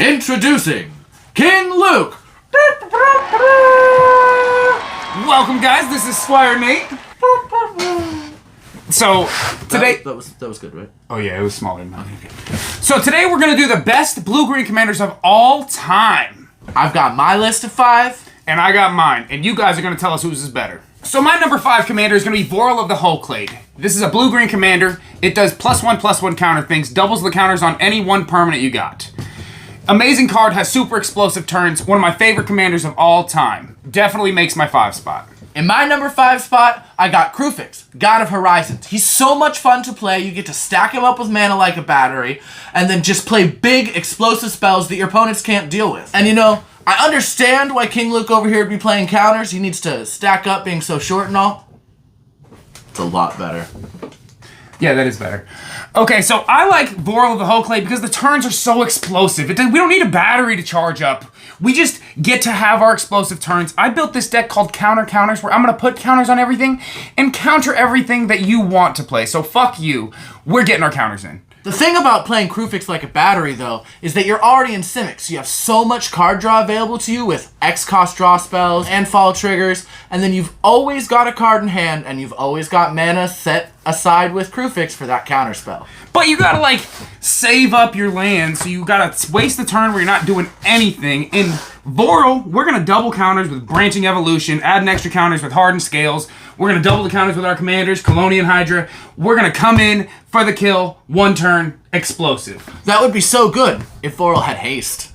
Introducing King Luke. Welcome, guys. This is Squire Nate. So today, that was good, right? oh yeah, it was smaller than that. So today we're gonna do the best blue-green commanders of all time, I've got my list of 5. and I got mine, and you guys are gonna tell us whose is better. So my number 5 commander is gonna be Vorel of the Hulklade. This is a blue-green commander. It does +1/+1 counter things, doubles the counters on any one permanent you got. Amazing card, has super explosive turns. One of my favorite commanders of all time. Definitely makes my 5 spot. In my number 5 spot, I got Krufix, God of Horizons. He's so much fun to play. You get to stack him up with mana like a battery, and then just play big, explosive spells that your opponents can't deal with. And you know, I understand why King Luke over here would be playing counters. He needs to stack up being so short and all. It's a lot better. Yeah, that is better. Okay, so I like Vorel of the Hulklade because the turns are so explosive. We don't need a battery to charge up. We just get to have our explosive turns. I built this deck called Counter Counters where I'm going to put counters on everything and counter everything that you want to play. So fuck you. We're getting our counters in. The thing about playing Krufix like a battery, though, is that you're already in Simic, so you have so much card draw available to you with X-cost draw spells and fall triggers, and then you've always got a card in hand, and you've always got mana set aside with Krufix for that counter spell. But you gotta, like, save up your land, so you gotta waste the turn where you're not doing anything. In Vorel, we're gonna double counters with Branching Evolution, add an extra counters with Hardened Scales. We're gonna double the counters with our commanders, Colonian Hydra. We're gonna come in for the kill, 1 turn, explosive. That would be so good if Vorel had haste.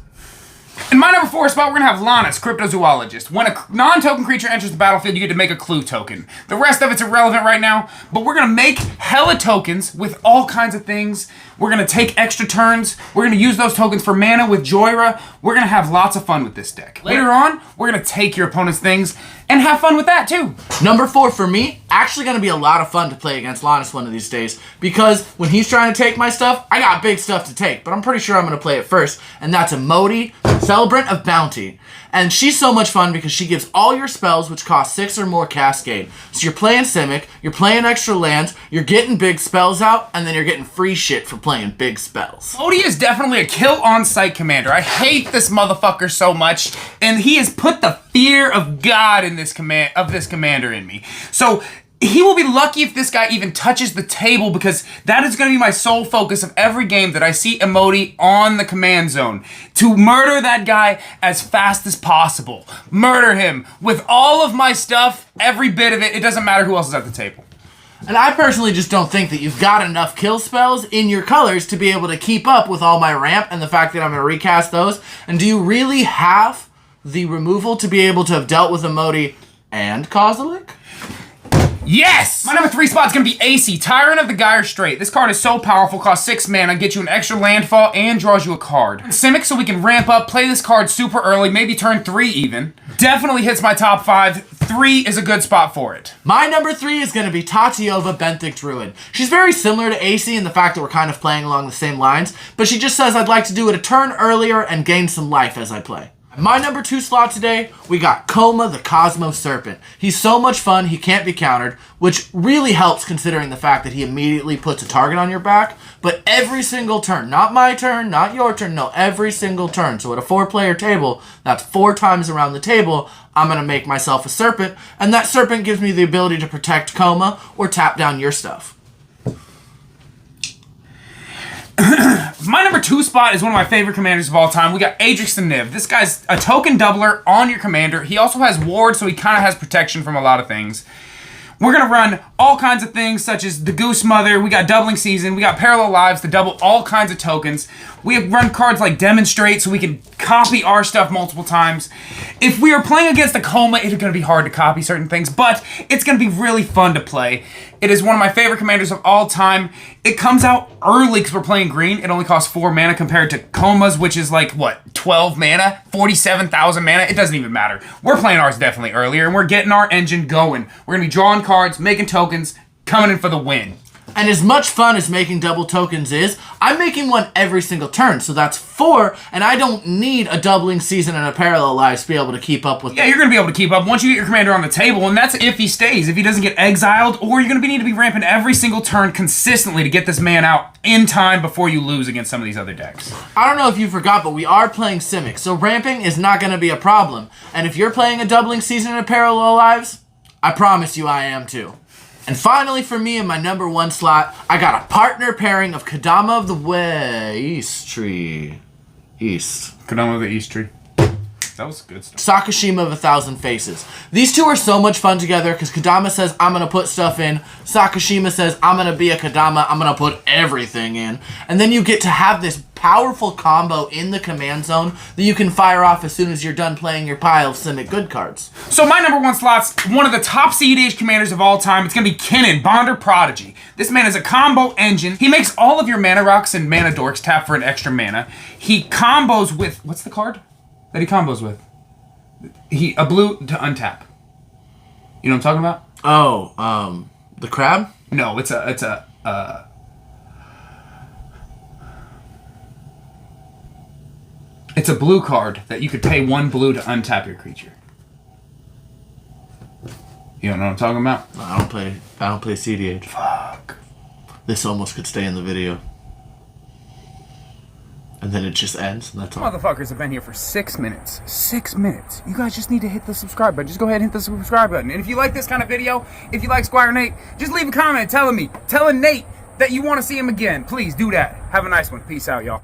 In my number 4 spot, we're gonna have Lannis, Cryptozoologist. When a non-token creature enters the battlefield, you get to make a clue token. The rest of it's irrelevant right now, but we're gonna make hella tokens with all kinds of things. We're gonna take extra turns. We're gonna use those tokens for mana with Joyra. We're gonna have lots of fun with this deck. Later on, we're gonna take your opponent's things and have fun with that too. Number 4 for me, actually going to be a lot of fun to play against Lannis one of these days, because when he's trying to take my stuff, I got big stuff to take, but I'm pretty sure I'm going to play it first, and that's Emoti, Celebrant of Bounty. And she's so much fun because she gives all your spells, which cost 6 or more Cascade. So you're playing Simic, you're playing extra lands, you're getting big spells out, and then you're getting free shit for playing big spells. Emoti is definitely a kill on-site commander. I hate this motherfucker so much, and he has put the fear of God in this commander in me. So he will be lucky if this guy even touches the table, because that is going to be my sole focus of every game that I see Emoti on the command zone. To murder that guy as fast as possible. Murder him with all of my stuff, every bit of it. It doesn't matter who else is at the table. And I personally just don't think that you've got enough kill spells in your colors to be able to keep up with all my ramp and the fact that I'm going to recast those. And do you really have the removal to be able to have dealt with Emoti and Kozilek? Yes! My number 3 spot is going to be AC, Tyrant of the Gyre Strait. This card is so powerful, costs 6 mana, gets you an extra landfall, and draws you a card. Simic, so we can ramp up, play this card super early, maybe turn 3 even. Definitely hits my top 5. 3 is a good spot for it. My number 3 is going to be Tatyova, Benthic Druid. She's very similar to AC in the fact that we're kind of playing along the same lines, but she just says I'd like to do it a turn earlier and gain some life as I play. My number 2 slot today, we got Koma the Cosmo Serpent. He's so much fun, he can't be countered, which really helps considering the fact that he immediately puts a target on your back. But every single turn, not my turn, not your turn, no, every single turn. So at a 4-player table, that's 4 times around the table, I'm going to make myself a Serpent, and that Serpent gives me the ability to protect Koma or tap down your stuff. My number 2 spot is one of my favorite commanders of all time. We got Adrix the Niv. This guy's a token doubler on your commander. He also has ward, so he kind of has protection from a lot of things. We're going to run all kinds of things, such as the Goose Mother. We got Doubling Season. We got Parallel Lives to double all kinds of tokens. We have run cards like Demonstrate, so we can copy our stuff multiple times. If we are playing against a Koma, it's going to be hard to copy certain things, but it's going to be really fun to play. It is one of my favorite commanders of all time. It comes out early because we're playing green. It only costs 4 mana compared to Koma's, which is like, what, 12 mana? 47,000 mana? It doesn't even matter. We're playing ours definitely earlier, and we're getting our engine going. We're going to be drawing cards, making tokens, coming in for the win. And as much fun as making double tokens is, I'm making one every single turn, so that's 4, and I don't need a doubling season and a parallel lives to be able to keep up with Yeah, you're going to be able to keep up once you get your commander on the table, and that's if he stays, if he doesn't get exiled, or you're going to need to be ramping every single turn consistently to get this man out in time before you lose against some of these other decks. I don't know if you forgot, but we are playing Simic, so ramping is not going to be a problem. And if you're playing a doubling season and a parallel lives, I promise you I am too. And finally for me in my number 1 slot, I got a partner pairing of Kadama of the East Tree. Kadama of the East Tree. That was good stuff. Sakashima of 1,000 Faces. These two are so much fun together because Kadama says, I'm going to put stuff in. Sakashima says, I'm going to be a Kadama. I'm going to put everything in. And then you get to have this powerful combo in the command zone that you can fire off as soon as you're done playing your pile of Simic good cards. So my number 1 slot's one of the top CEDH commanders of all time. It's going to be Kinnan, Bonder Prodigy. This man is a combo engine. He makes all of your mana rocks and mana dorks tap for an extra mana. He combos with, what's the card that he combos with? A blue to untap. You know what I'm talking about? Oh, the crab? No, it's a blue card that you could pay 1 blue to untap your creature. You don't know what I'm talking about? No, I don't play CDH. Fuck. This almost could stay in the video. And then it just ends, and that's all. Motherfuckers have been here for 6 minutes. 6 minutes. You guys just need to hit the subscribe button. Just go ahead and hit the subscribe button. And if you like this kind of video, if you like Squire Nate, just leave a comment telling Nate that you want to see him again. Please do that. Have a nice one. Peace out, y'all.